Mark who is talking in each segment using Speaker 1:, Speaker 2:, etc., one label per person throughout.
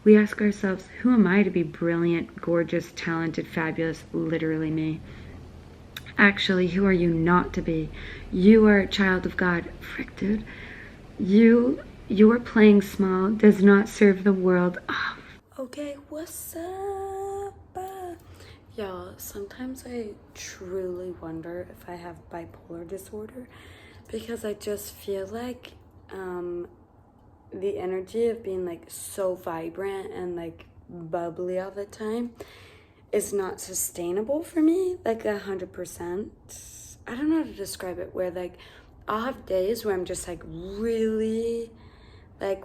Speaker 1: We ask ourselves, who am I to be brilliant, gorgeous, talented, fabulous, literally me? Actually, who are you not to be? You are a child of God. Frick, dude. Your playing small does not serve the world. Oh. Okay, what's up? Y'all, sometimes I truly wonder if I have bipolar disorder, because I just feel like the energy of being like so vibrant and like bubbly all the time is not sustainable for me, like 100%. I don't know how to describe it, where like I'll have days where I'm just like really like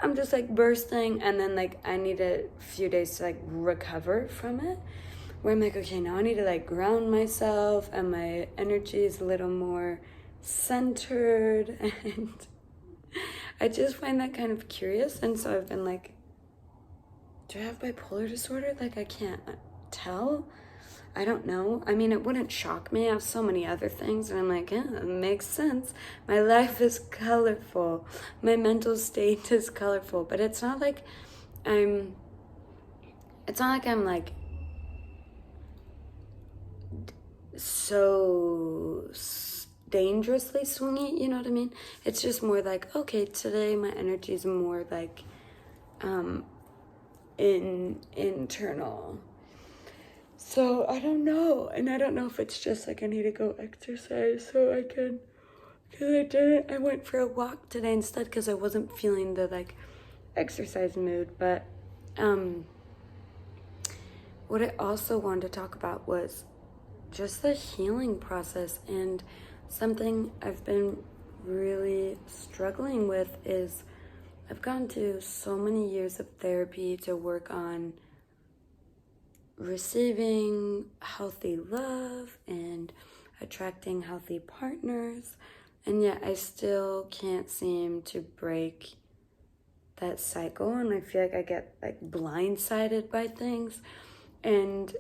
Speaker 1: I'm just like bursting, and then like I need a few days to like recover from it, where I'm like, okay, now I need to like ground myself and my energy is a little more centered. And I just find that kind of curious. And so I've been like, do I have bipolar disorder? Like, I can't tell. I don't know. I mean, it wouldn't shock me. I have so many other things, and I'm like, yeah, it makes sense. My life is colorful. My mental state is colorful. But it's not like I'm like so dangerously swingy, you know what I mean? It's just more like, okay, today my energy is more like internal. So I don't know, and I don't know if it's just like I need to go exercise so I can, because I went for a walk today instead because I wasn't feeling the like exercise mood. But what I also wanted to talk about was just the healing process, and something I've been really struggling with is I've gone to so many years of therapy to work on receiving healthy love and attracting healthy partners, and yet I still can't seem to break that cycle, and I feel like I get like blindsided by things, and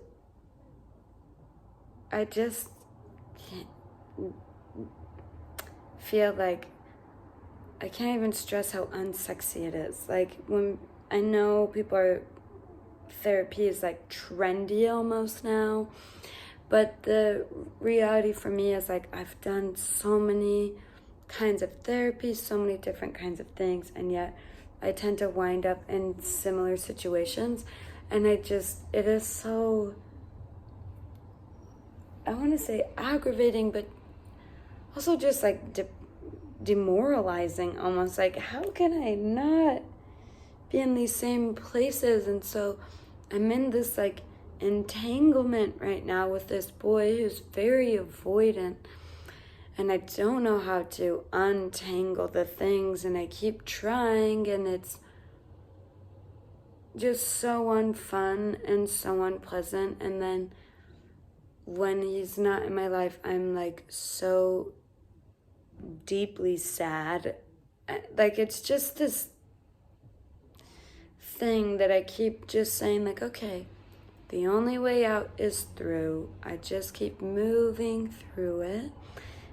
Speaker 1: I just can't feel like I can't even stress how unsexy it is. Like, when I know people are, therapy is like trendy almost now, but the reality for me is like I've done so many kinds of therapy, so many different kinds of things, and yet I tend to wind up in similar situations, and it is so, I want to say aggravating, but also just like demoralizing almost. Like, how can I not be in these same places? And so I'm in this like entanglement right now with this boy who's very avoidant, and I don't know how to untangle the things, and I keep trying, and it's just so unfun and so unpleasant. And then when he's not in my life, I'm like so deeply sad. Like, it's just this thing that I keep just saying like, okay, the only way out is through. I just keep moving through it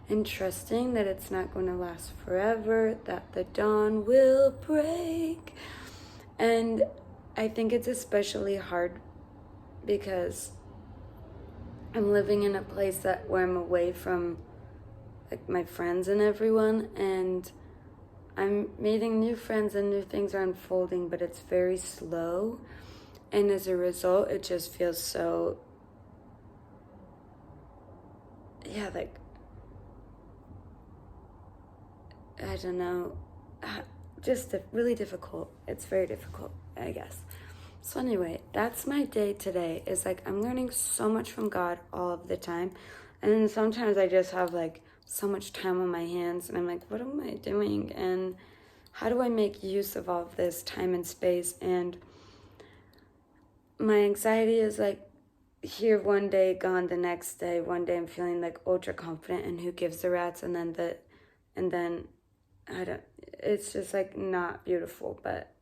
Speaker 1: and trusting that it's not going to last forever, that the dawn will break. And I think it's especially hard because I'm living in a place where I'm away from like my friends and everyone, and I'm meeting new friends and new things are unfolding, but it's very slow. And as a result, it just feels so, yeah, like, I don't know, just really difficult. It's very difficult, I guess. So anyway, that's my day today. Is like, I'm learning so much from God all of the time. And then sometimes I just have like so much time on my hands, and I'm like, what am I doing? And how do I make use of all of this time and space? And my anxiety is like here one day, gone the next day. One day I'm feeling like ultra confident and who gives a rat's, and then I don't, it's just like not beautiful. But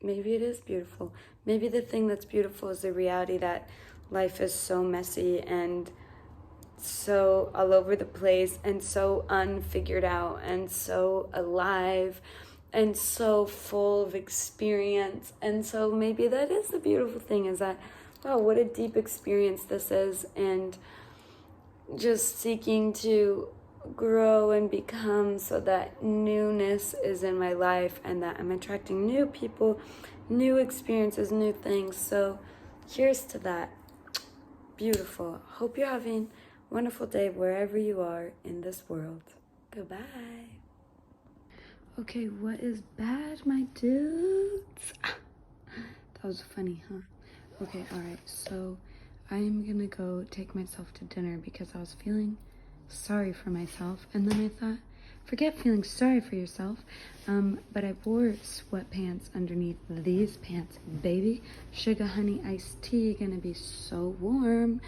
Speaker 1: maybe it is beautiful. Maybe the thing that's beautiful is the reality that life is so messy and so all over the place and so unfigured out and so alive and so full of experience. And so maybe that is the beautiful thing, is that, wow, what a deep experience this is, and just seeking to grow and become so that newness is in my life and that I'm attracting new people, new experiences, new things. So here's to that. Beautiful. Hope you're having a wonderful day wherever you are in this world. Goodbye. Okay, what is bad, my dudes? That was funny, huh? Okay, alright, so I'm gonna go take myself to dinner because I was feeling sorry for myself, and then I thought, forget feeling sorry for yourself, but I wore sweatpants underneath these pants, baby. Sugar honey iced tea, gonna be so warm.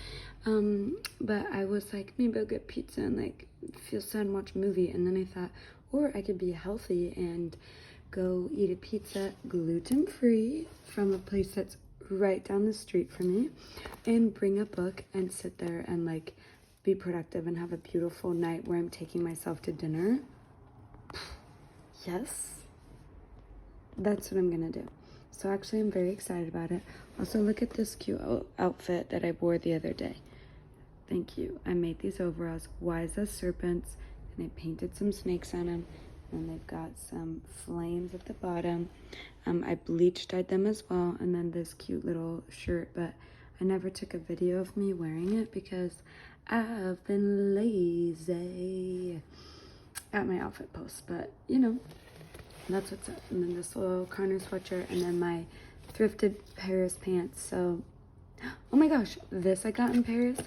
Speaker 1: But I was like, maybe I'll get pizza and like feel sad and watch a movie, and then I thought, or I could be healthy and go eat a pizza gluten-free from a place that's right down the street from me, and bring a book and sit there and like be productive and have a beautiful night where I'm taking myself to dinner. Yes, that's what I'm gonna do. So actually I'm very excited about it. Also, look at this cute outfit that I wore the other day. Thank you. I made these overalls wise as serpents, and I painted some snakes on them, and they've got some flames at the bottom. I bleach dyed them as well, and then this cute little shirt, but I never took a video of me wearing it because I've been lazy at my outfit post, but you know, that's what's up. And then this little Connor sweatshirt, and then my thrifted Paris pants. So, oh my gosh, this I got in Paris.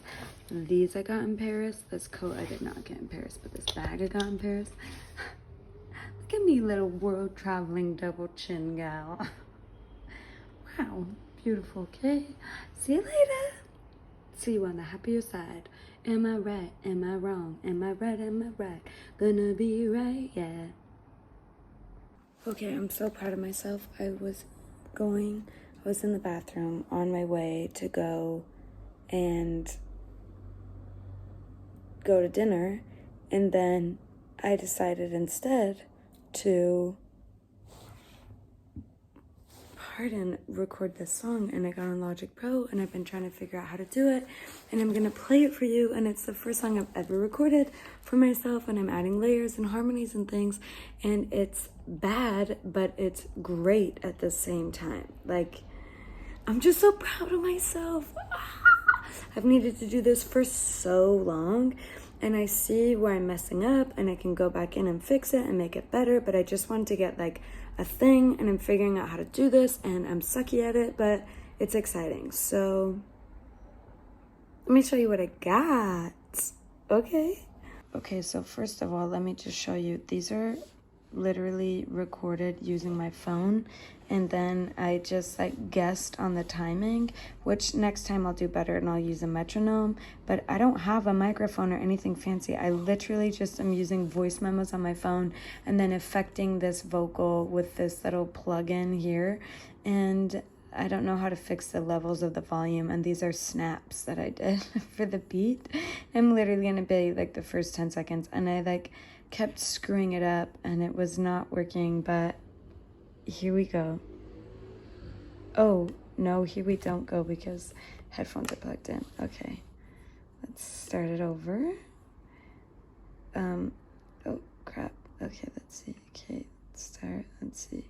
Speaker 1: These I got in Paris. This coat I did not get in Paris, but this bag I got in Paris. Look at me, little world traveling double chin gal. Wow, beautiful. Okay, see you later. See you on the happier side. Am I right? Am I wrong? Am I right? Am I right? Gonna be right, yeah. Okay, I'm so proud of myself. I was in the bathroom on my way to go to dinner, and then I decided instead to record this song, and I got on Logic Pro, and I've been trying to figure out how to do it, and I'm gonna play it for you. And it's the first song I've ever recorded for myself, and I'm adding layers and harmonies and things, and it's bad, but it's great at the same time. Like, I'm just so proud of myself. I've needed to do this for so long, and I see where I'm messing up, and I can go back in and fix it and make it better, but I just wanted to get like a thing, and I'm figuring out how to do this, and I'm sucky at it, but it's exciting. So let me show you what I got. Okay, so first of all, let me just show you. These are literally recorded using my phone, and then I just like guessed on the timing, which next time I'll do better and I'll use a metronome. But I don't have a microphone or anything fancy. I literally just am using voice memos on my phone and then affecting this vocal with this little plug-in here. And I don't know how to fix the levels of the volume, and these are snaps that I did for the beat. I'm literally gonna be like the first 10 seconds, and I like kept screwing it up and it was not working, but here we go. Oh no, here we don't go because headphones are plugged in. Okay, let's start it over. Oh crap. Okay, let's see. Okay, let's see.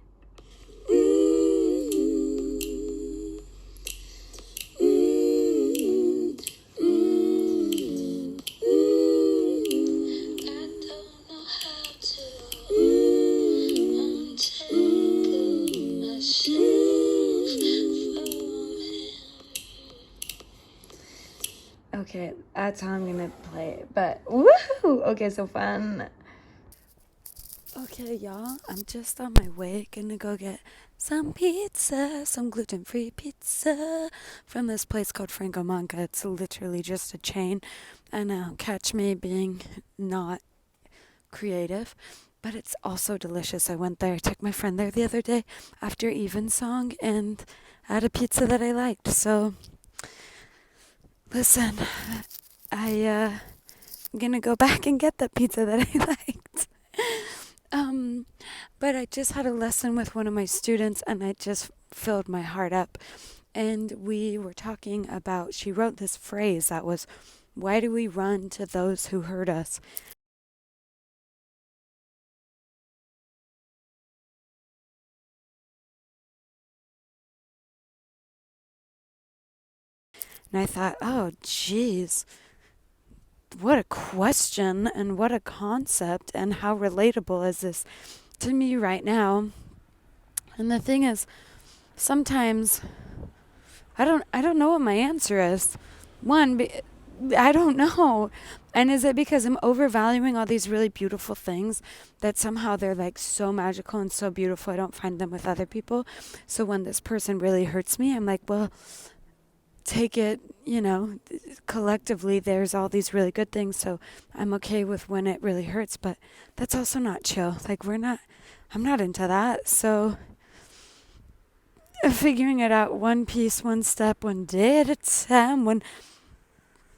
Speaker 1: Okay, that's how I'm gonna play it, but woohoo! Okay, so fun. Okay, y'all, I'm just on my way, gonna go get some pizza, some gluten-free pizza from this place called Franco Manca. It's literally just a chain, and catch me being not creative, but it's also delicious. I went there, took my friend there the other day after Evensong, and had a pizza that I liked. So listen, I'm gonna go back and get that pizza that I liked. Um, but I just had a lesson with one of my students, and it just filled my heart up. And we were talking about, she wrote this phrase that was, why do we run to those who hurt us? And I thought, oh, geez, what a question and what a concept, and how relatable is this to me right now? And the thing is, sometimes I don't know what my answer is. One, I don't know. And is it because I'm overvaluing all these really beautiful things that somehow they're like so magical and so beautiful I don't find them with other people? So when this person really hurts me, I'm like, well, take it, collectively there's all these really good things, so I'm okay with when it really hurts, but that's also not chill. Like I'm not into that. So figuring it out one piece, one step, one day at a time, 1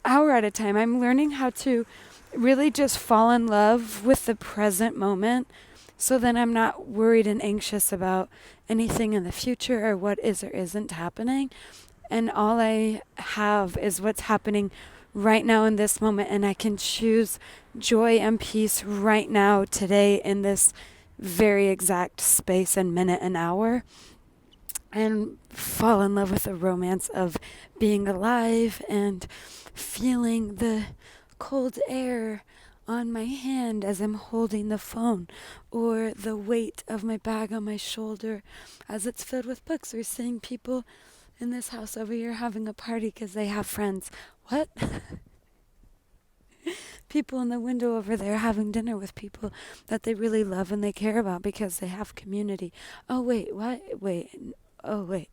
Speaker 1: hour at a time. I'm learning how to really just fall in love with the present moment, so then I'm not worried and anxious about anything in the future or what is or isn't happening. And all I have is what's happening right now in this moment, and I can choose joy and peace right now, today, in this very exact space and minute and hour, and fall in love with the romance of being alive and feeling the cold air on my hand as I'm holding the phone, or the weight of my bag on my shoulder as it's filled with books, or seeing people in this house over here having a party because they have friends. What? People in the window over there having dinner with people that they really love and they care about because they have community. Oh, wait, what? Wait. Oh, wait.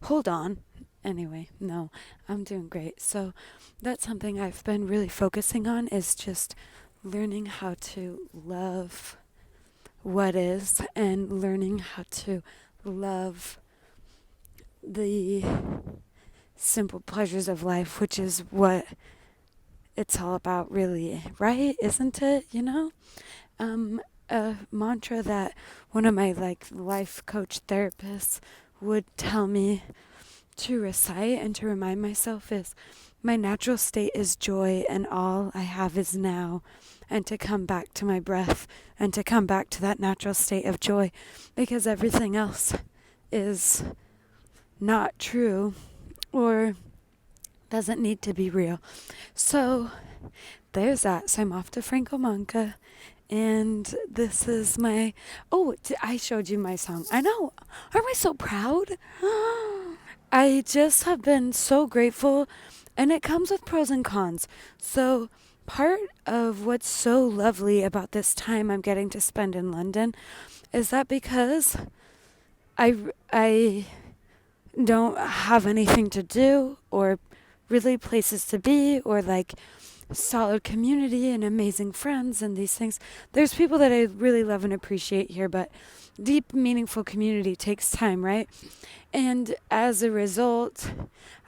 Speaker 1: Hold on. Anyway, no, I'm doing great. So that's something I've been really focusing on, is just learning how to love what is, and learning how to love the simple pleasures of life, which is what it's all about, really, right? Isn't it? A mantra that one of my life coach therapists would tell me to recite and to remind myself is, my natural state is joy and all I have is now. And to come back to my breath and to come back to that natural state of joy, because everything else is not true or doesn't need to be real. So there's that. So I'm off to Franco-Manca, and this is my, I showed you my song. I know. Aren't we so proud? I just have been so grateful, and it comes with pros and cons. So part of what's so lovely about this time I'm getting to spend in London is that because I don't have anything to do, or really places to be, or solid community and amazing friends and these things. There's people that I really love and appreciate here, but deep, meaningful community takes time, right? And as a result,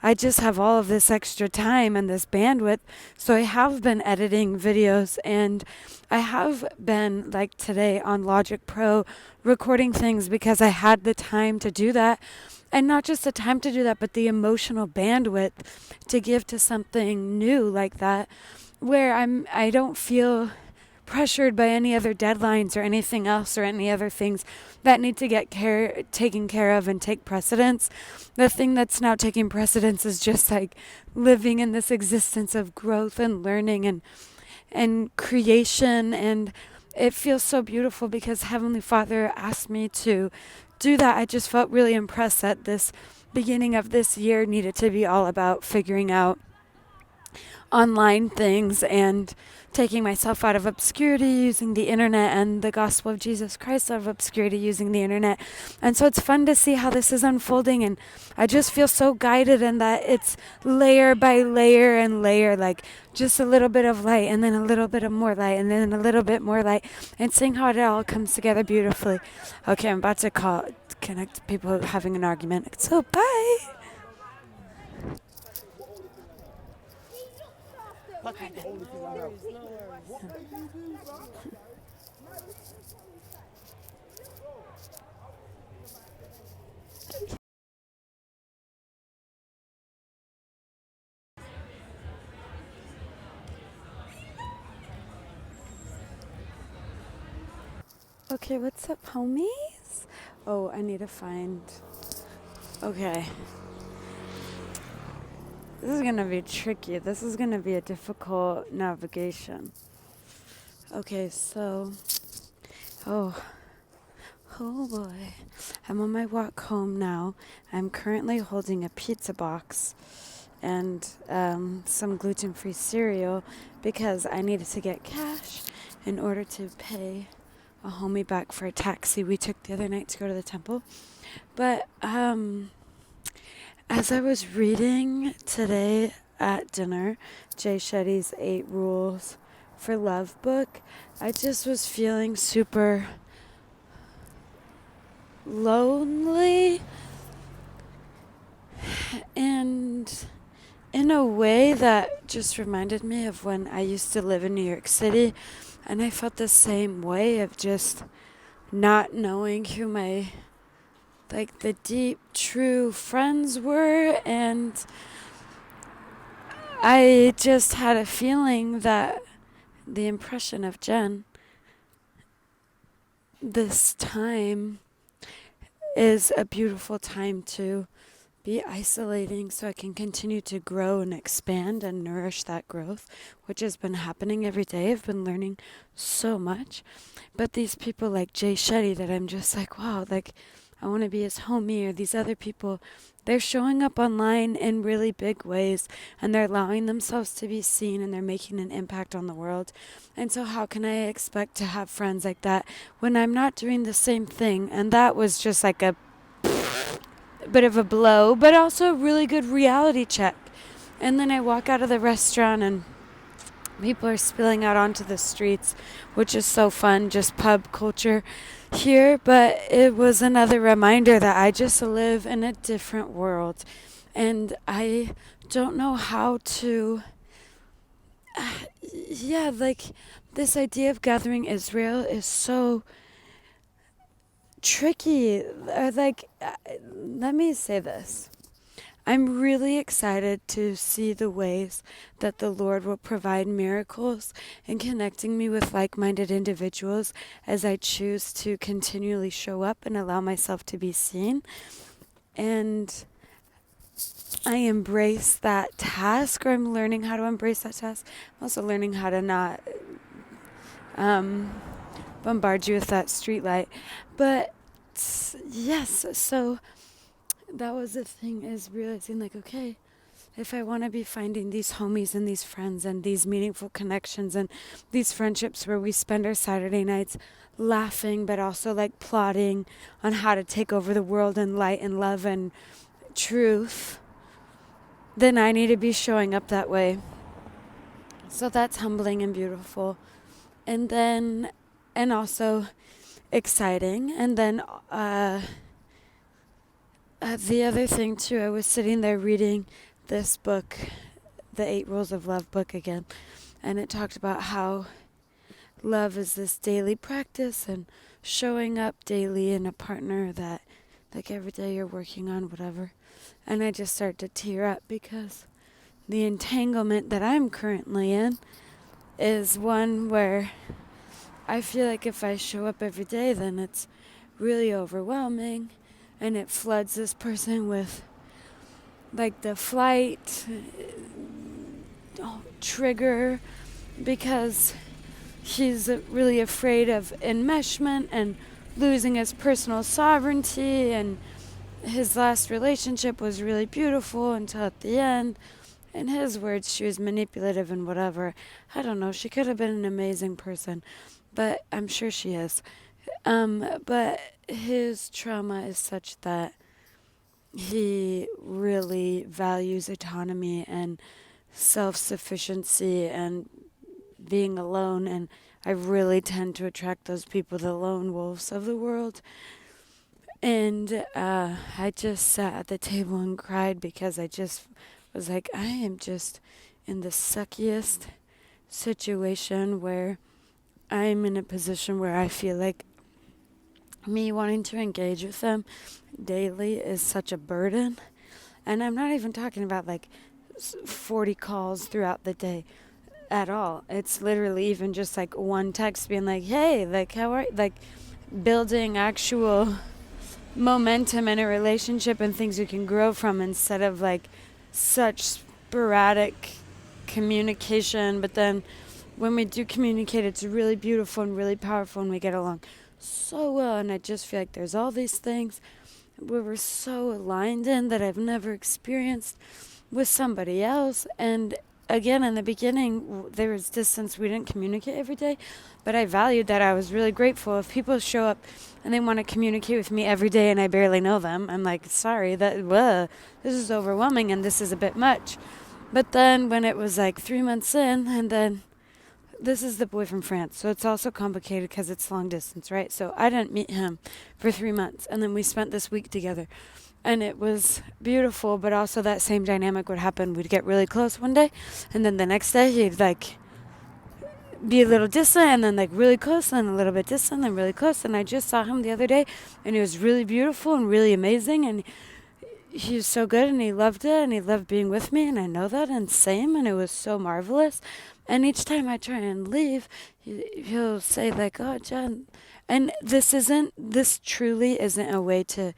Speaker 1: I just have all of this extra time and this bandwidth. So I have been editing videos, and I have been, like today, on Logic Pro recording things because I had the time to do that. And not just the time to do that, but the emotional bandwidth to give to something new like that, where I don't feel pressured by any other deadlines or anything else or any other things that need to get taken care of and take precedence. The thing that's now taking precedence is just living in this existence of growth and learning and creation. And it feels so beautiful because Heavenly Father asked me to do that. I just felt really impressed that this beginning of this year needed to be all about figuring out online things and taking myself out of obscurity using the internet, and the gospel of Jesus Christ out of obscurity using the internet. And so it's fun to see how this is unfolding, and I just feel so guided in that it's layer by layer and layer, just a little bit of light and then a little bit of more light and then a little bit more light, and seeing how it all comes together beautifully. Okay, I'm about to connect people having an argument. So bye.
Speaker 2: Okay, what's up, homies? Oh, I need to find. Okay. This is gonna be tricky. This is gonna be a difficult navigation. Okay, so. Oh. Oh boy. I'm on my walk home now. I'm currently holding a pizza box and some gluten-free cereal because I needed to get cash in order to pay a homie back for a taxi we took the other night to go to the temple. But as I was reading today at dinner, Jay Shetty's 8 Rules for Love book, I just was feeling super lonely and in a way that just reminded me of when I used to live in New York City, and I felt the same way of just not knowing who my the deep true friends were, and I just had a feeling that the impression of Jen this time is a beautiful time to be isolating so I can continue to grow and expand and nourish that growth, which has been happening every day. I've been learning so much. But these people like Jay Shetty that I'm just like, wow, like I want to be his homie, or these other people, they're showing up online in really big ways and they're allowing themselves to be seen and they're making an impact on the world. And so how can I expect to have friends like that when I'm not doing the same thing? And that was just like a bit of a blow, but also a really good reality check. And then I walk out of the restaurant and people are spilling out onto the streets, which is so fun, just pub culture here. But it was another reminder that I just live in a different world. And I don't know how to. Yeah, like this idea of gathering Israel is so tricky. Let me say this. I'm really excited to see the ways that the Lord will provide miracles in connecting me with like-minded individuals as I choose to continually show up and allow myself to be seen. And I embrace that task, or I'm learning how to embrace that task. I'm also learning how to not bombard you with that street light. But yes, so that was the thing, is realizing like, okay, if I want to be finding these homies and these friends and these meaningful connections and these friendships where we spend our Saturday nights laughing but also like plotting on how to take over the world in light and love and truth, then I need to be showing up that way. So that's humbling and beautiful. And then, and also exciting. And then the other thing too, I was sitting there reading this book, the 8 Rules of Love book again, and it talked about how love is this daily practice and showing up daily in a partner that like every day you're working on whatever. And I just started to tear up because the entanglement that I'm currently in is one where I feel like if I show up every day, then it's really overwhelming and it floods this person with like the flight trigger because he's really afraid of enmeshment and losing his personal sovereignty, and his last relationship was really beautiful until at the end. In his words, she was manipulative and whatever. I don't know, she could have been an amazing person, but I'm sure she is. But his trauma is such that he really values autonomy and self-sufficiency and being alone, and I really tend to attract those people, the lone wolves of the world. And I just sat at the table and cried because I just was like, I am just in the suckiest situation where I'm in a position where I feel like me wanting to engage with them daily is such a burden. And I'm not even talking about like 40 calls throughout the day at all. It's literally even just like one text being like, hey, like, how are you? Like, building actual momentum in a relationship and things you can grow from, instead of like such sporadic communication. But then when we do communicate, it's really beautiful and really powerful, and we get along so well. And I just feel like there's all these things where we're so aligned in that I've never experienced with somebody else. And again, in the beginning, there was distance. We didn't communicate every day, but I valued that. I was really grateful. If people show up and they want to communicate with me every day and I barely know them, I'm like, sorry, this is overwhelming and this is a bit much. But then when it was like 3 months in, and then this is the boy from France, so it's also complicated because it's long distance, right? So I didn't meet him for 3 months, and then we spent this week together. And it was beautiful, but also that same dynamic would happen. We'd get really close one day, and then the next day he'd like be a little distant, and then like really close, and a little bit distant, and really close. And I just saw him the other day, and he was really beautiful and really amazing, and he was so good, and he loved it, and he loved being with me, and I know that, and same, and it was so marvelous. And each time I try and leave, he'll say like, "Oh, Jen," and this truly isn't a way to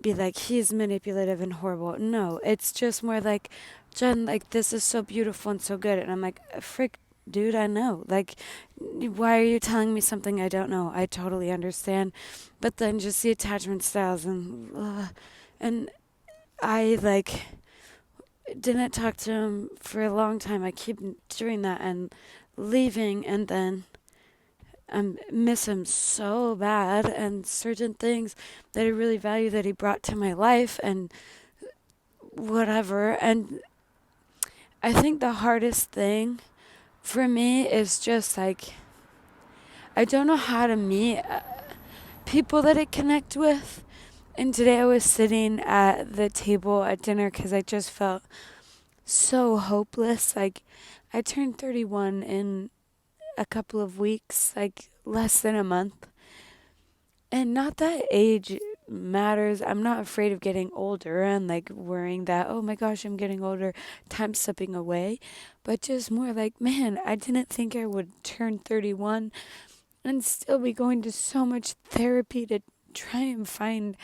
Speaker 2: be like, he's manipulative and horrible. No, it's just more like, Jen, like, this is so beautiful and so good. And I'm like, frick, dude, I know. Like, why are you telling me something I don't know? I totally understand. But then just the attachment styles, and I, like, didn't talk to him for a long time. I keep doing that and leaving, and then I miss him so bad, and certain things that I really value that he brought to my life and whatever. And I think the hardest thing for me is just like, I don't know how to meet people that I connect with. And today I was sitting at the table at dinner because I just felt so hopeless. Like, I turned 31 in a couple of weeks, like less than a month. And not that age matters. I'm not afraid of getting older and like worrying that, oh my gosh, I'm getting older, time slipping away. But just more like, man, I didn't think I would turn 31 and still be going to so much therapy to try and find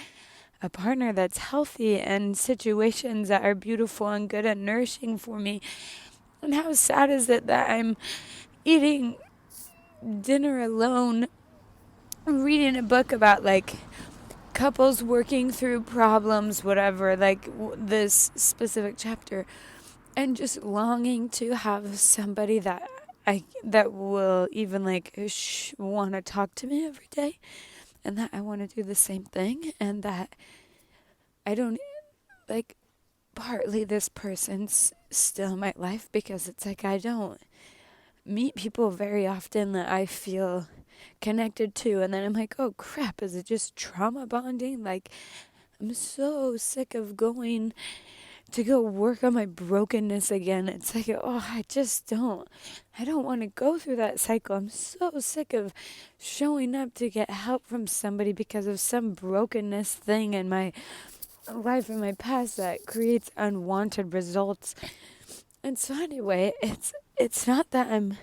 Speaker 2: a partner that's healthy and situations that are beautiful and good and nourishing for me. And how sad is it that I'm eating dinner alone, reading a book about like couples working through problems, whatever, like this specific chapter, and just longing to have somebody that will even like want to talk to me every day, and that I want to do the same thing, and that I don't like, partly this person's still in my life because it's like I don't meet people very often that I feel connected to, and then I'm like, oh crap, is it just trauma bonding? Like, I'm so sick of going to go work on my brokenness again. It's like, oh, I don't want to go through that cycle. I'm so sick of showing up to get help from somebody because of some brokenness thing in my life in my past that creates unwanted results. And so anyway, it's not that I'm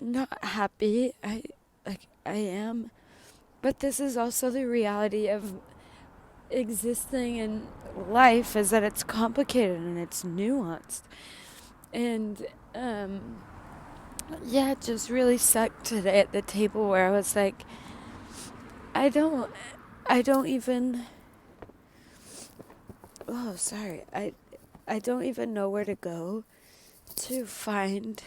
Speaker 2: not happy. I am, but this is also the reality of existing in life, is that it's complicated and it's nuanced. And it just really sucked today at the table where I was like, I don't even I don't even know where to go to find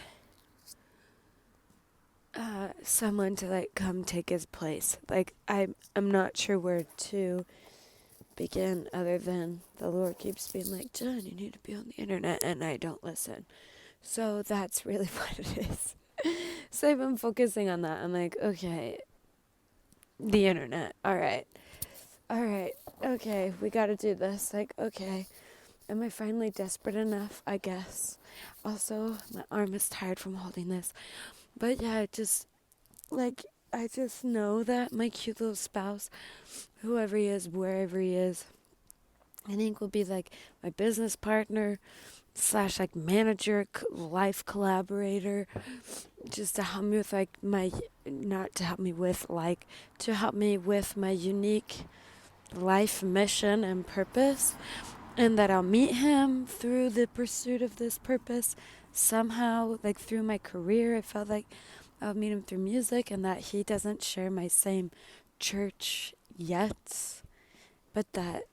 Speaker 2: someone to like come take his place. Like, I'm not sure where to begin, other than the Lord keeps being like, Jen, you need to be on the internet, and I don't listen. So that's really what it is. So I've been focusing on that. I'm like, okay, the internet. All right, okay, we gotta do this. Like, okay, am I finally desperate enough? I guess. Also, my arm is tired from holding this. But yeah, I just know that my cute little spouse, whoever he is, wherever he is, I think will be like my business partner slash like manager, life collaborator, just to help me with like my, not to help me with like, to help me with my unique life mission and purpose, and that I'll meet him through the pursuit of this purpose somehow, like through my career. I felt like I'll meet him through music, and that he doesn't share my same church yet, but that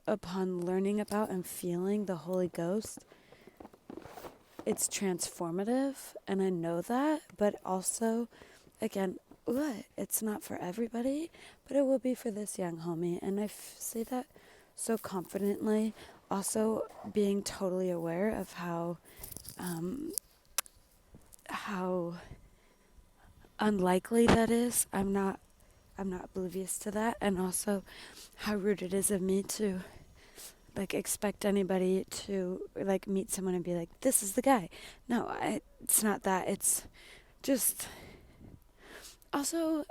Speaker 2: upon learning about and feeling the Holy Ghost, it's transformative, and I know that, but also, again, it's not for everybody, but it will be for this young homie, and I say that so confidently, also being totally aware of how unlikely that is. I'm not oblivious to that, and also how rude it is of me to like expect anybody to like meet someone and be like, this is the guy. No, it's not that. It's just, also,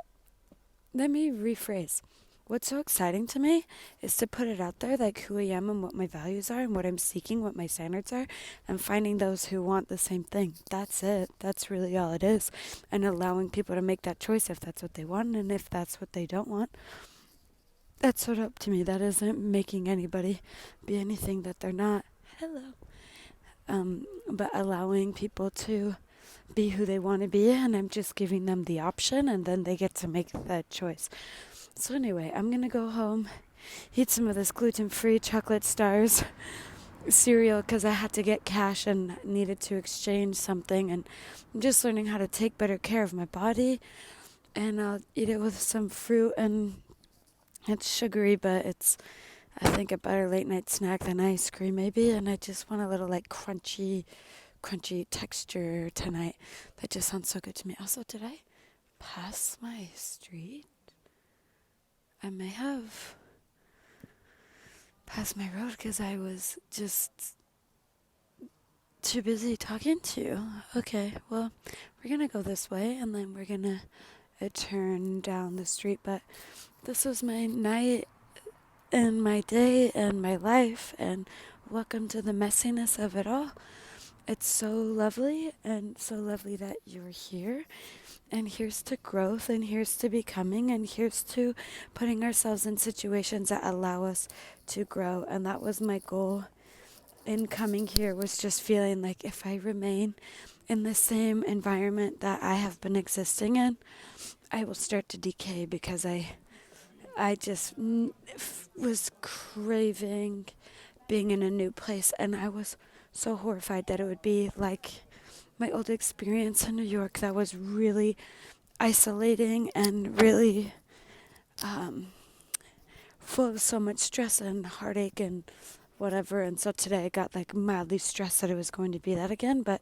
Speaker 2: let me rephrase. What's so exciting to me is to put it out there, like who I am and what my values are and what I'm seeking, what my standards are, and finding those who want the same thing. That's it. That's really all it is. And allowing people to make that choice if that's what they want, and if that's what they don't want. That's sort of up to me. That isn't making anybody be anything that they're not. Hello. But allowing people to be who they want to be, and I'm just giving them the option, and then they get to make that choice. So anyway, I'm going to go home, eat some of this gluten-free chocolate stars cereal because I had to get cash and needed to exchange something, and I'm just learning how to take better care of my body, and I'll eat it with some fruit, and it's sugary, but it's, I think, a better late night snack than ice cream maybe, and I just want a little like crunchy texture tonight. That just sounds so good to me. Also, did I pass my street? I may have passed my road because I was just too busy talking to you. Okay, well, we're going to go this way, and then we're going to turn down the street. But this was my night and my day and my life, and welcome to the messiness of it all. It's so lovely, and so lovely that you're here. And here's to growth, and here's to becoming, and here's to putting ourselves in situations that allow us to grow. And that was my goal in coming here, was just feeling like if I remain in the same environment that I have been existing in, I will start to decay, because I just was craving being in a new place, and I was so horrified that it would be like my old experience in New York that was really isolating and really full of so much stress and heartache and whatever. And so today I got like mildly stressed that it was going to be that again, but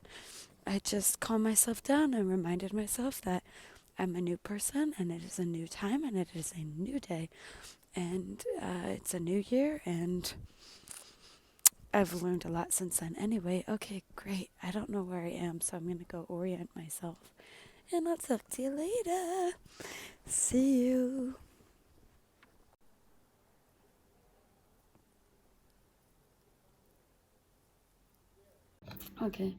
Speaker 2: I just calmed myself down and reminded myself that I'm a new person, and it is a new time, and it is a new day, and it's a new year, and I've learned a lot since then. Anyway, okay, great. I don't know where I am, so I'm going to go orient myself. And I'll talk to you later. See you. Okay.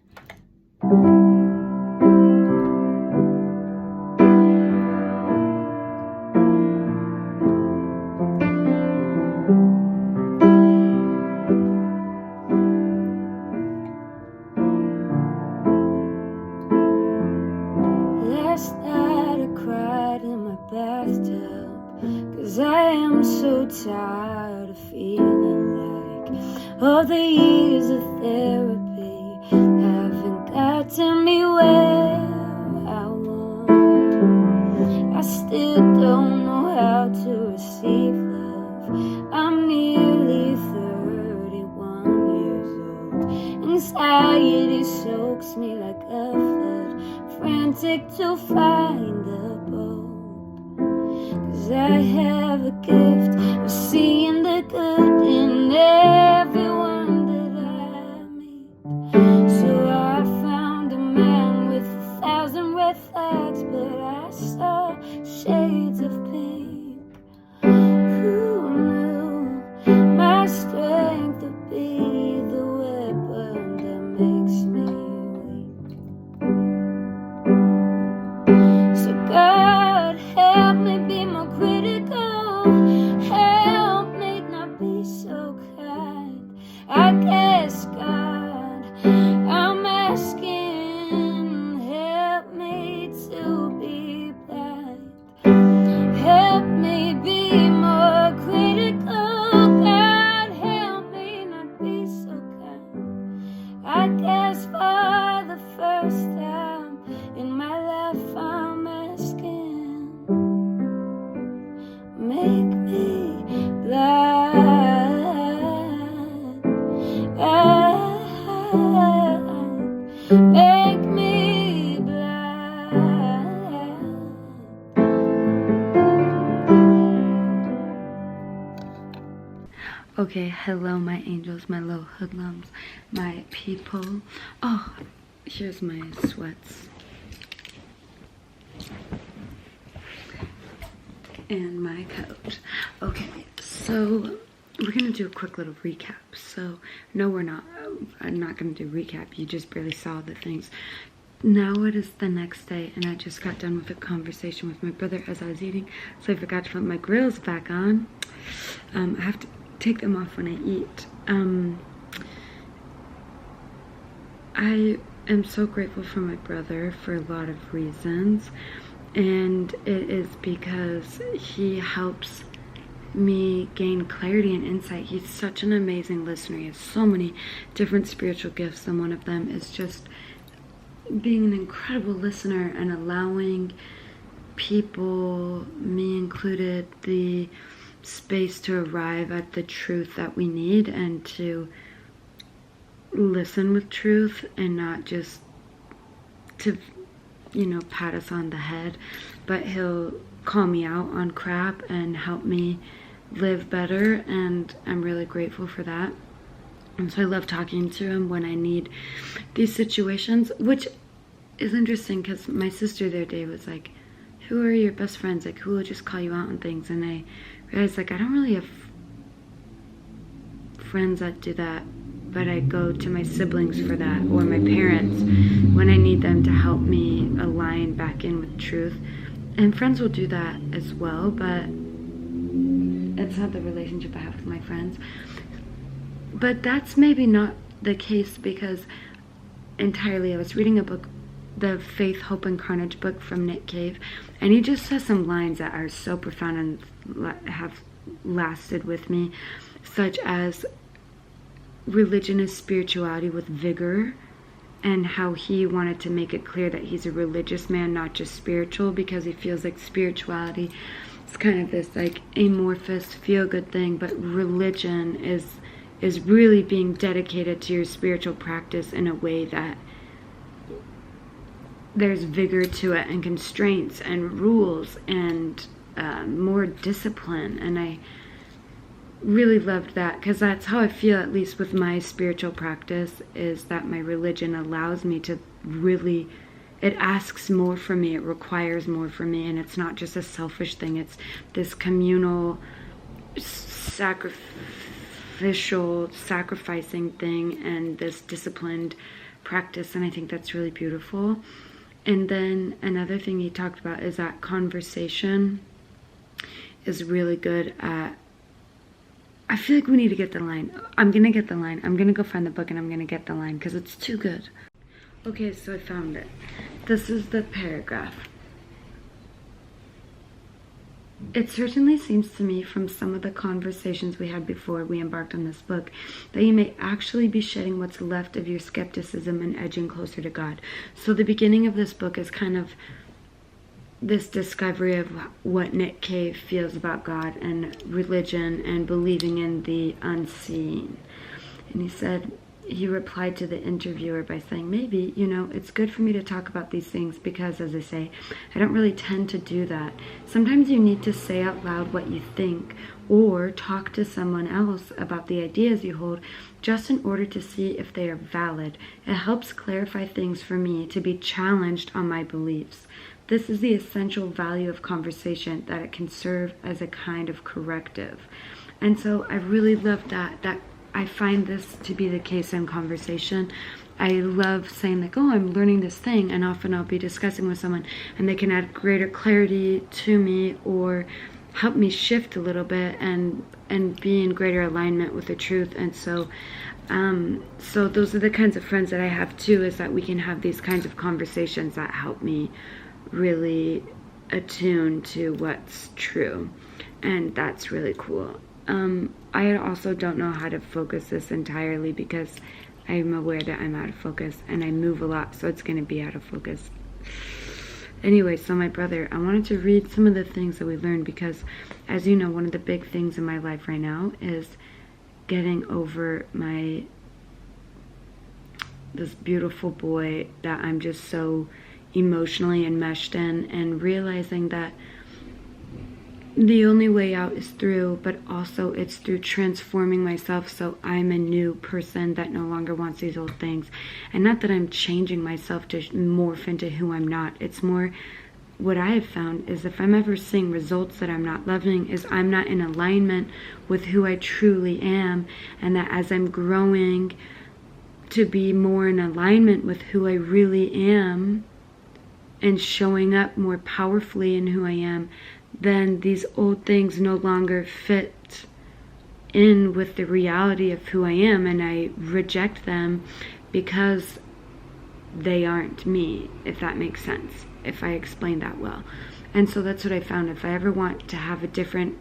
Speaker 1: Last night I cried in my bathtub, 'cause I am so tired of feeling like all the years of therapy haven't gotten me where I want. I still don't know how to receive love. I'm nearly 31 years old. Anxiety soaks me like a flood, frantic to find the boat. 'Cause I have a gift of seeing the good in everyone that I meet. So I found a man with 1,000 red flags, but I saw shades of pink. Who knew my strength
Speaker 2: be so kind. I guess, God, I'm asking, help me to be blind. Help me be more critical. God, help me not be so kind. I guess for the first time in my life I'm asking, make me blind. Make me blind.
Speaker 1: Okay, hello my angels, my little hoodlums, my people. Oh, here's my sweats. And my coat. Okay, so we're gonna do a quick little recap. So, no we're not. I'm not gonna do recap. You just barely saw the things. Now it is the next day and I just got done with a conversation with my brother as I was eating. So I forgot to put my grills back on. I have to take them off when I eat. I am so grateful for my brother for a lot of reasons, and it is because he helps me gain clarity and insight. He's such an amazing listener. He has so many different spiritual gifts, and one of them is just being an incredible listener and allowing people, me included, the space to arrive at the truth that we need and to listen with truth and not just to, you know, pat us on the head, but he'll call me out on crap and help me live better, and I'm really grateful for that. And so I love talking to him when I need these situations, which is interesting because my sister the other day was like, who are your best friends? Like, who will just call you out on things? And I realized, like, I don't really have friends that do that, but I go to my siblings for that, or my parents when I need them to help me align back in with truth. And friends will do that as well, but it's not the relationship I have with my friends. But that's maybe not the case, because entirely I was reading a book, the Faith, Hope, and Carnage book from Nick Cave, and he just says some lines that are so profound and have lasted with me, such as religion is spirituality with vigor, and how he wanted to make it clear that he's a religious man, not just spiritual, because he feels like spirituality is kind of this like amorphous feel-good thing, but religion is really being dedicated to your spiritual practice in a way that there's vigor to it, and constraints and rules and more discipline. And I really loved that, because that's how I feel, at least with my spiritual practice, is that my religion allows me to really, it asks more from me, it requires more from me, and it's not just a selfish thing, it's this communal sacrificing thing, and this disciplined practice. And I think that's really beautiful. And then another thing he talked about is that conversation is really good at, I feel like we need to get the line. I'm going to get the line. I'm going to go find the book and I'm going to get the line because it's too good. Okay, so I found it. This is the paragraph. It certainly seems to me from some of the conversations we had before we embarked on this book that you may actually be shedding what's left of your skepticism and edging closer to God. So the beginning of this book is kind of this discovery of what Nick Cave feels about God and religion and believing in the unseen. And he said, he replied to the interviewer by saying, maybe, you know, it's good for me to talk about these things because, as I say, I don't really tend to do that. Sometimes you need to say out loud what you think, or talk to someone else about the ideas you hold, just in order to see if they are valid. It helps clarify things for me to be challenged on my beliefs. This is the essential value of conversation, that it can serve as a kind of corrective. And so I really love that I find this to be the case in conversation. I love saying like, oh, I'm learning this thing, and often I'll be discussing with someone and they can add greater clarity to me, or help me shift a little bit and be in greater alignment with the truth. And so so those are the kinds of friends that I have too, is that we can have these kinds of conversations that help me really attune to what's true. And that's really cool. I also don't know how to focus this entirely, because I'm aware that I'm out of focus and I move a lot, so it's going to be out of focus. Anyway, so my brother, I wanted to read some of the things that we learned, because as you know, one of the big things in my life right now is getting over this beautiful boy that I'm just so emotionally enmeshed in, and realizing that the only way out is through, but also it's through transforming myself so I'm a new person that no longer wants these old things. And not that I'm changing myself to morph into who I'm not. It's more, what I have found is if I'm ever seeing results that I'm not loving, is I'm not in alignment with who I truly am. And that as I'm growing to be more in alignment with who I really am and showing up more powerfully in who I am, then these old things no longer fit in with the reality of who I am, and I reject them because they aren't me, if that makes sense, if I explain that well. And so that's what I found. If I ever want to have a different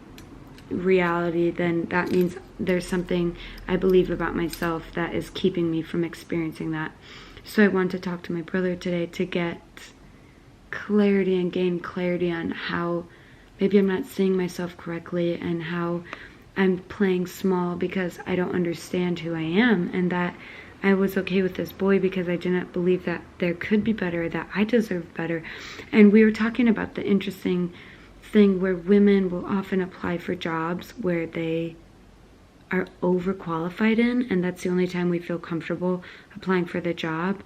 Speaker 1: reality, then that means there's something I believe about myself that is keeping me from experiencing that. So I want to talk to my brother today to get clarity and gain clarity on how maybe I'm not seeing myself correctly, and how I'm playing small because I don't understand who I am, and that I was okay with this boy because I didn't believe that there could be better, that I deserve better. And we were talking about the interesting thing where women will often apply for jobs where they are overqualified in, and that's the only time we feel comfortable applying for the job,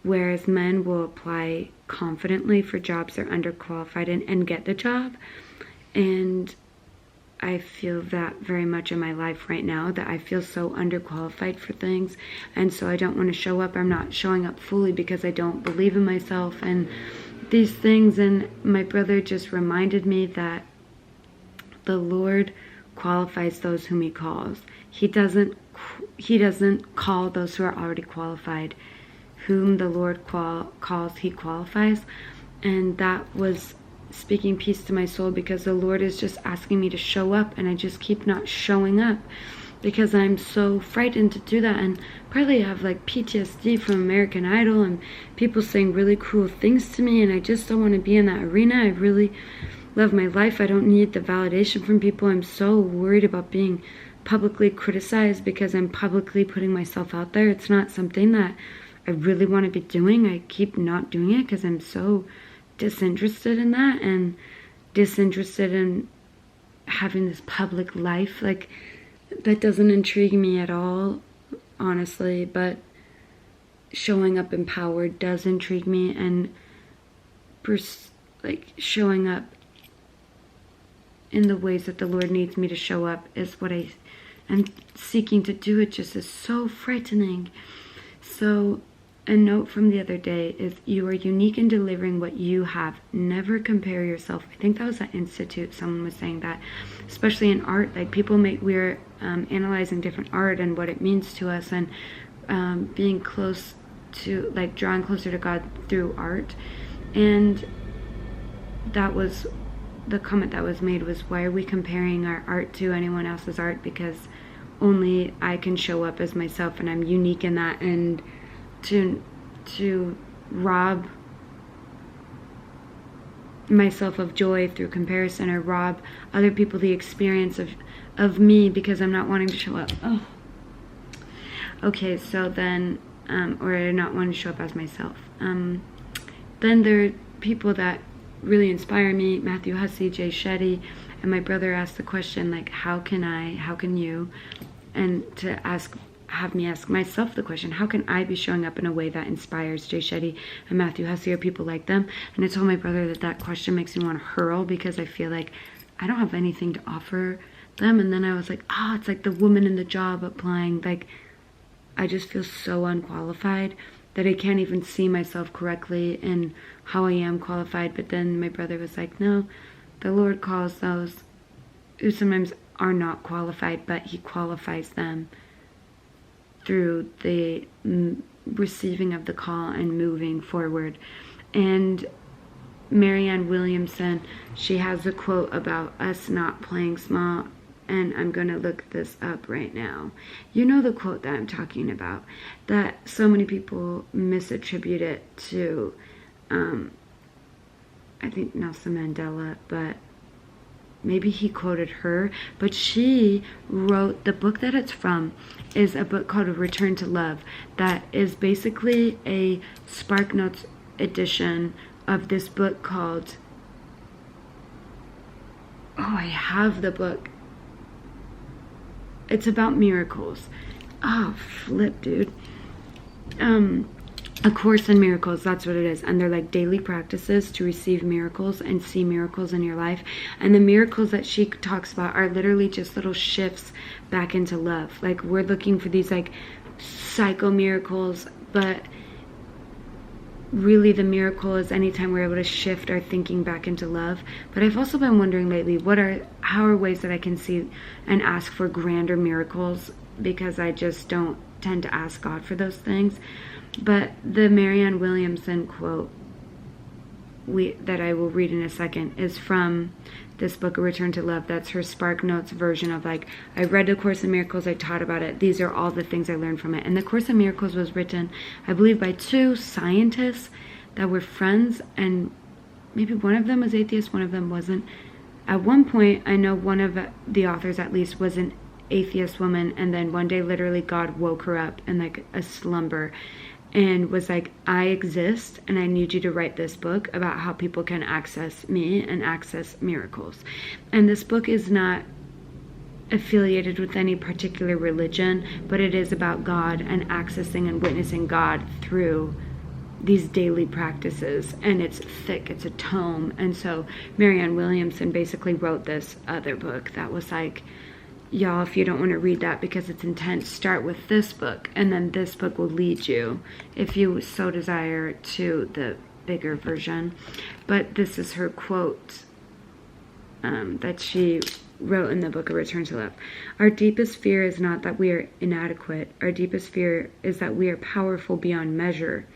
Speaker 1: whereas men will apply confidently for jobs they're underqualified in and get the job. And I feel that very much in my life right now, that I feel so underqualified for things, and so I don't want to show up. I'm not showing up fully because I don't believe in myself and these things. And my brother just reminded me that the Lord qualifies those whom he calls. He doesn't call those who are already qualified. Whom the Lord calls, he qualifies. And that was speaking peace to my soul, because the Lord is just asking me to show up, and I just keep not showing up because I'm so frightened to do that. And partly I have like PTSD from American Idol and people saying really cruel things to me, and I just don't want to be in that arena. I really love my life. I don't need the validation from people. I'm so worried about being publicly criticized because I'm publicly putting myself out there. It's not something that I really want to be doing. I keep not doing it because I'm so disinterested in that, and disinterested in having this public life. Like, that doesn't intrigue me at all, honestly, but showing up empowered does intrigue me, and like showing up in the ways that the Lord needs me to show up is what I am seeking to do. It just is so frightening. So a note from the other day is, you are unique in delivering what you have. Never compare yourself. I think that was at Institute. Someone was saying that, especially in art, like we're analyzing different art and what it means to us, and being close to, like, drawing closer to God through art. And that was the comment that was made, was, why are we comparing our art to anyone else's art? Because only I can show up as myself, and I'm unique in that. And to rob myself of joy through comparison, or rob other people the experience of me because I'm not wanting to show up. Oh, okay. So then, or not wanting to show up as myself. Then there are people that really inspire me: Matthew Hussey, Jay Shetty. And my brother asked the question, like, how can you, and to have me ask myself the question, how can I be showing up in a way that inspires Jay Shetty and Matthew Hussey, or people like them? And I told my brother that question makes me want to hurl, because I feel like I don't have anything to offer them. And then I was like, it's like the woman in the job applying. Like, I just feel so unqualified that I can't even see myself correctly in how I am qualified. But then my brother was like, no, the Lord calls those who sometimes are not qualified, but he qualifies them through the receiving of the call and moving forward. And Marianne Williamson, she has a quote about us not playing small, and I'm going to look this up right now. You know the quote that I'm talking about, that so many people misattribute it to, I think Nelson Mandela, but maybe he quoted her, but she wrote, the book that it's from is a book called A Return to Love, that is basically a SparkNotes edition of this book called, oh, I have the book. It's about miracles. Oh, flip, dude. A Course in Miracles, that's what it is. And they're like daily practices to receive miracles and see miracles in your life. And the miracles that she talks about are literally just little shifts back into love. Like, we're looking for these like psycho miracles, but really the miracle is anytime we're able to shift our thinking back into love. But I've also been wondering lately, how are ways that I can see and ask for grander miracles, because I just don't tend to ask God for those things. But the Marianne Williamson quote that I will read in a second is from this book, A Return to Love. That's her SparkNotes version of like, I read the Course in Miracles, I taught about it, these are all the things I learned from it. And the Course in Miracles was written, I believe, by two scientists that were friends, and maybe one of them was atheist, one of them wasn't. At one point, I know one of the authors at least was an atheist woman, and then one day literally God woke her up in like a slumber and was like, I exist, and I need you to write this book about how people can access me and access miracles. And this book is not affiliated with any particular religion, but it is about God and accessing and witnessing God through these daily practices. And it's thick, it's a tome. And so Marianne Williamson basically wrote this other book that was like, y'all, if you don't want to read that because it's intense, start with this book, and then this book will lead you, if you so desire, to the bigger version. But this is her quote that she wrote in the book, A Return to Love. Our deepest fear is not that we are inadequate. Our deepest fear is that we are powerful beyond measure.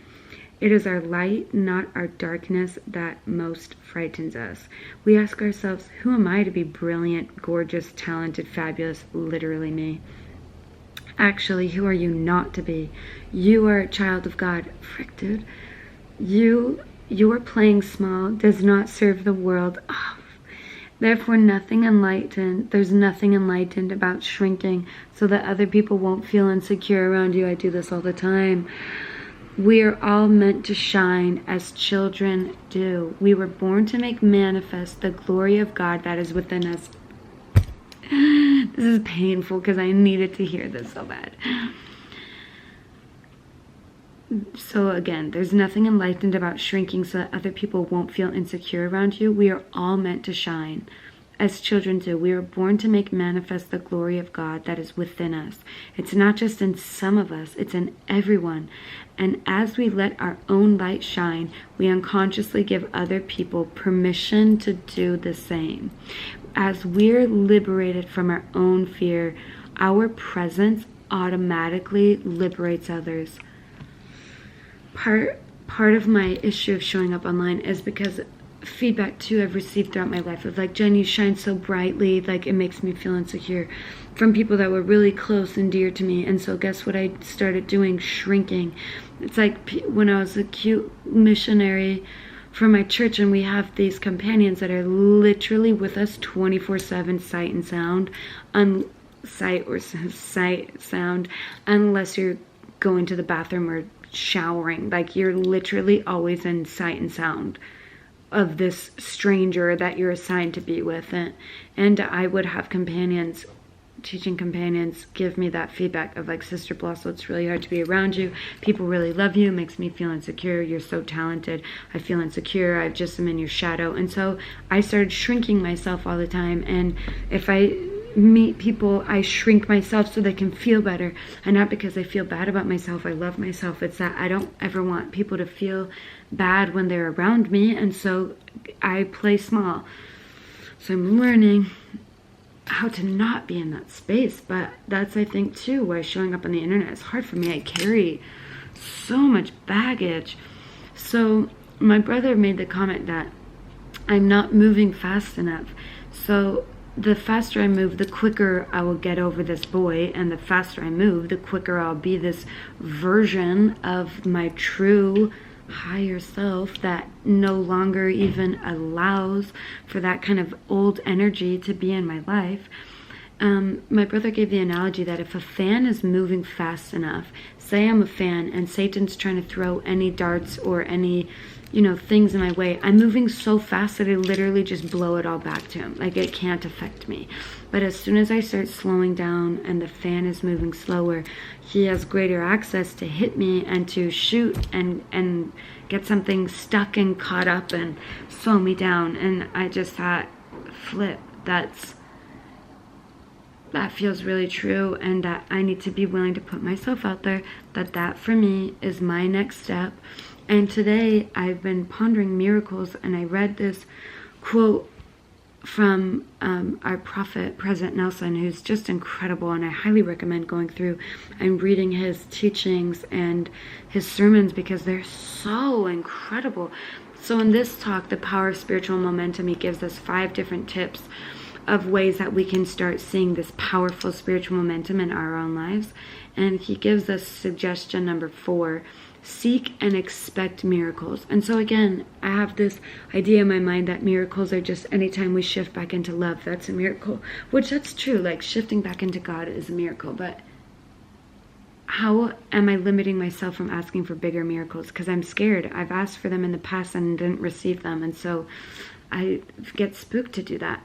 Speaker 1: It is our light, not our darkness, that most frightens us. We ask ourselves, who am I to be brilliant, gorgeous, talented, fabulous, literally me? Actually, who are you not to be? You are a child of God. Frick, dude. Your playing small does not serve the world. Oh. Therefore, there's nothing enlightened about shrinking so that other people won't feel insecure around you. I do this all the time. We are all meant to shine as children do. We were born to make manifest the glory of God that is within us. This is painful because I needed to hear this so bad. So again, there's nothing enlightened about shrinking so that other people won't feel insecure around you. We are all meant to shine as children do. We are born to make manifest the glory of God that is within us. It's not just in some of us, it's in everyone. And as we let our own light shine, we unconsciously give other people permission to do the same. As we're liberated from our own fear, our presence automatically liberates others. Part of my issue of showing up online is because feedback too I've received throughout my life of like, Jen, you shine so brightly, like it makes me feel insecure, from people that were really close and dear to me. And so guess what I started doing? Shrinking. It's like when I was a cute missionary for my church, and we have these companions that are literally with us 24/7, sight and sound, sight sound, unless you're going to the bathroom or showering. Like, you're literally always in sight and sound of this stranger that you're assigned to be with. And I would have companions, teaching companions, give me that feedback of like, Sister Blossom, it's really hard to be around you. People really love you. It makes me feel insecure. You're so talented. I feel insecure. I just am in your shadow. And so I started shrinking myself all the time. And if I meet people, I shrink myself so they can feel better, and not because I feel bad about myself. I love myself. It's that I don't ever want people to feel bad when they're around me, and so I play small. So I'm learning how to not be in that space. But that's, I think, too, why showing up on the internet is hard for me. I carry so much baggage. So my brother made the comment that I'm not moving fast enough. So the faster I move, the quicker I will get over this boy, and the faster I move, the quicker I'll be this version of my true higher self that no longer even allows for that kind of old energy to be in my life. My brother gave the analogy that if a fan is moving fast enough, say I'm a fan and Satan's trying to throw any darts or any, things in my way, I'm moving so fast that I literally just blow it all back to him. Like, it can't affect me. But as soon as I start slowing down and the fan is moving slower, he has greater access to hit me and to shoot and get something stuck and caught up and slow me down. And I just thought, flip, that feels really true, and that I need to be willing to put myself out there, that for me is my next step. And today I've been pondering miracles, and I read this quote from our prophet, President Nelson, who's just incredible, and I highly recommend going through and reading his teachings and his sermons because they're so incredible. So in this talk, The Power of Spiritual Momentum, he gives us 5 different tips of ways that we can start seeing this powerful spiritual momentum in our own lives. And he gives us suggestion number 4, seek and expect miracles. And so again, I have this idea in my mind that miracles are just anytime we shift back into love, that's a miracle, which that's true. Like, shifting back into God is a miracle. But how am I limiting myself from asking for bigger miracles? Because I'm scared. I've asked for them in the past and didn't receive them. And so I get spooked to do that.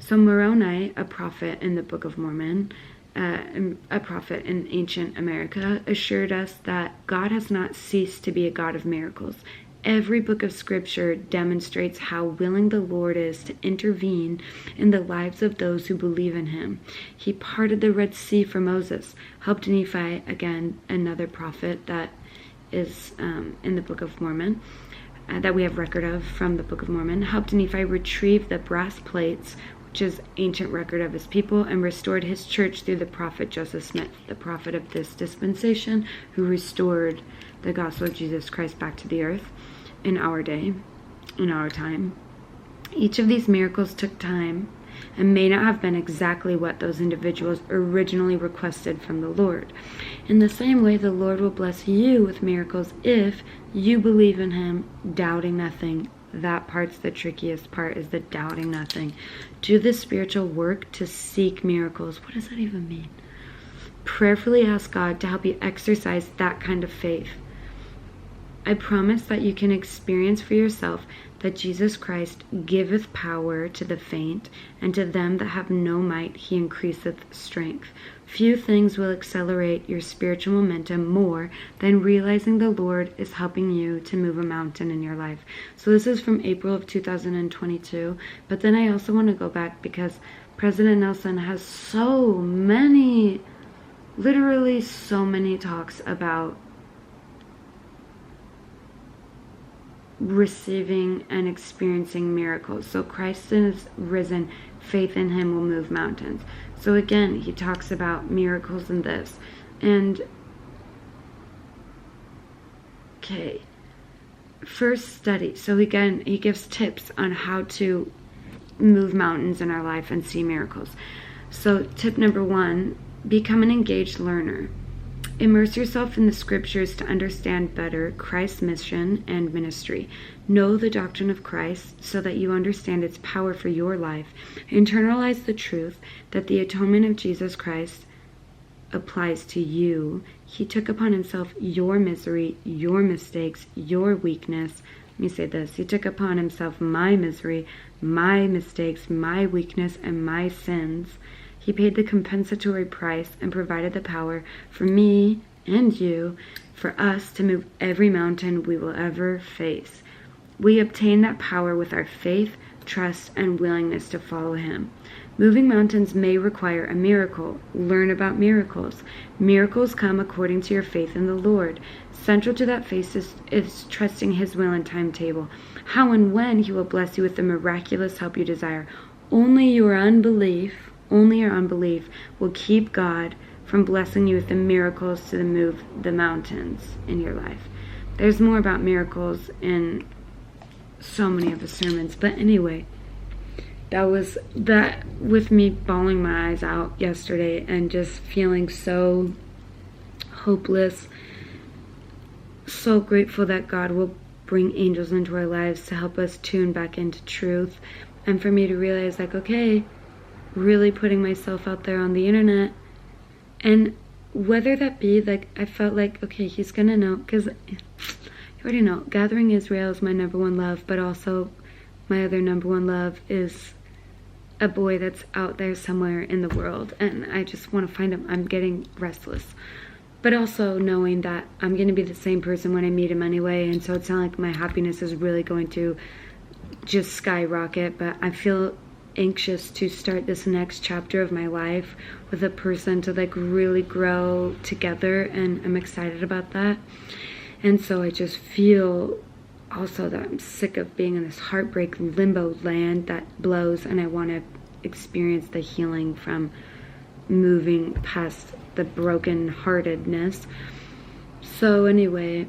Speaker 1: So Moroni, a prophet in the Book of Mormon, a prophet in ancient America, assured us that God has not ceased to be a God of miracles. Every book of Scripture demonstrates how willing the Lord is to intervene in the lives of those who believe in him. He parted the Red Sea for Moses, helped Nephi, again, another prophet that is in the Book of Mormon, that we have record of from the Book of Mormon, helped Nephi retrieve the brass plates, which is ancient record of his people, and restored his church through the prophet Joseph Smith, the prophet of this dispensation, who restored the gospel of Jesus Christ back to the earth in our day, in our time. Each of these miracles took time and may not have been exactly what those individuals originally requested from the Lord. In the same way, the Lord will bless you with miracles if you believe in him, doubting nothing. That part's the trickiest part, is the doubting nothing. Do the spiritual work to seek miracles. What does that even mean? Prayerfully ask God to help you exercise that kind of faith. I promise that you can experience for yourself that Jesus Christ giveth power to the faint, and to them that have no might he increaseth strength. Few things will accelerate your spiritual momentum more than realizing the Lord is helping you to move a mountain in your life. So this is from April of 2022. But then I also want to go back because President Nelson has so many, literally so many talks about receiving and experiencing miracles. So Christ is risen, faith in him will move mountains. So again, he talks about miracles in this. And okay, first study. So again, he gives tips on how to move mountains in our life and see miracles. So tip number 1, become an engaged learner. Immerse yourself in the scriptures to understand better Christ's mission and ministry. Know the doctrine of Christ so that you understand its power for your life. Internalize the truth that the atonement of Jesus Christ applies to you. He took upon himself your misery, your mistakes, your weakness. Let me say this. He took upon himself my misery, my mistakes, my weakness, and my sins. He paid the compensatory price and provided the power for me and you, for us to move every mountain we will ever face. We obtain that power with our faith, trust, and willingness to follow him. Moving mountains may require a miracle. Learn about miracles. Miracles come according to your faith in the Lord. Central to that faith is trusting his will and timetable. How and when he will bless you with the miraculous help you desire. Only your unbelief only your unbelief will keep God from blessing you with the miracles to move the mountains in your life. There's more about miracles in so many of the sermons. But anyway, that was that with me bawling my eyes out yesterday and just feeling so hopeless. So grateful that God will bring angels into our lives to help us tune back into truth. And for me to realize, like, okay, really putting myself out there on the internet. And whether that be, like, I felt like, okay, he's gonna know, because you already know, Gathering Israel is my #1 love, but also my other #1 love is a boy that's out there somewhere in the world, and I just want to find him. I'm getting restless. But also knowing that I'm going to be the same person when I meet him anyway, and so it's not like my happiness is really going to just skyrocket, but I feel anxious to start this next chapter of my life with a person to like really grow together, and I'm excited about that. And so I just feel also that I'm sick of being in this heartbreak limbo land that blows, and I want to experience the healing from moving past the broken heartedness. So anyway,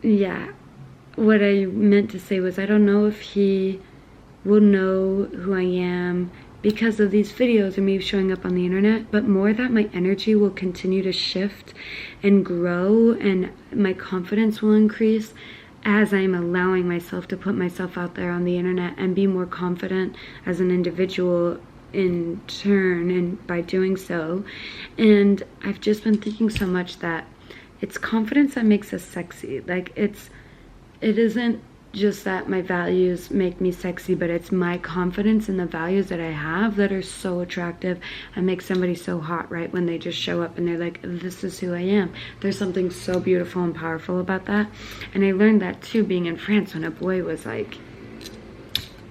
Speaker 1: yeah, what I meant to say was I don't know if he will know who I am because of these videos or me showing up on the internet, but more that my energy will continue to shift and grow, and my confidence will increase as I'm allowing myself to put myself out there on the internet and be more confident as an individual in turn, and by doing so. And I've just been thinking so much that it's confidence that makes us sexy. Like, it isn't just that my values make me sexy, but it's my confidence in the values that I have that are so attractive and make somebody so hot, right? When they just show up and they're like, this is who I am. There's something so beautiful and powerful about that. And I learned that too being in France when a boy was like,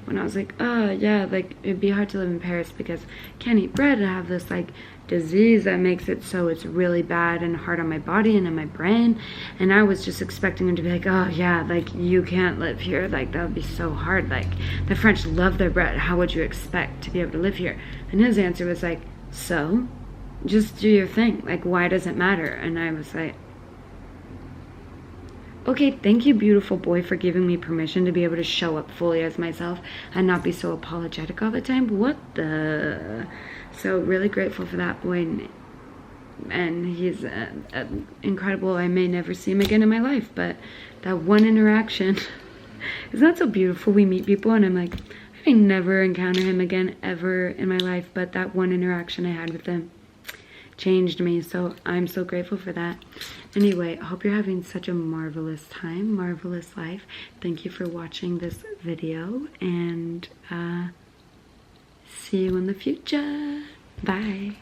Speaker 1: when I was like, oh yeah, like it'd be hard to live in Paris because I can't eat bread. I have this like disease that makes it so it's really bad and hard on my body and in my brain. And I was just expecting him to be like, oh yeah, like you can't live here, like that would be so hard, like the French love their bread, how would you expect to be able to live here? And his answer was like, so just do your thing, like why does it matter? And I was like, okay, thank you, beautiful boy, for giving me permission to be able to show up fully as myself and not be so apologetic all the time. What the? So really grateful for that boy, and he's incredible. I may never see him again in my life, but that one interaction is not so beautiful. We meet people and I'm like, I may never encounter him again ever in my life, but that one interaction I had with him changed me, so I'm so grateful for that. Anyway, I hope you're having such a marvelous time, marvelous life. Thank you for watching this video, and see you in the future. Bye.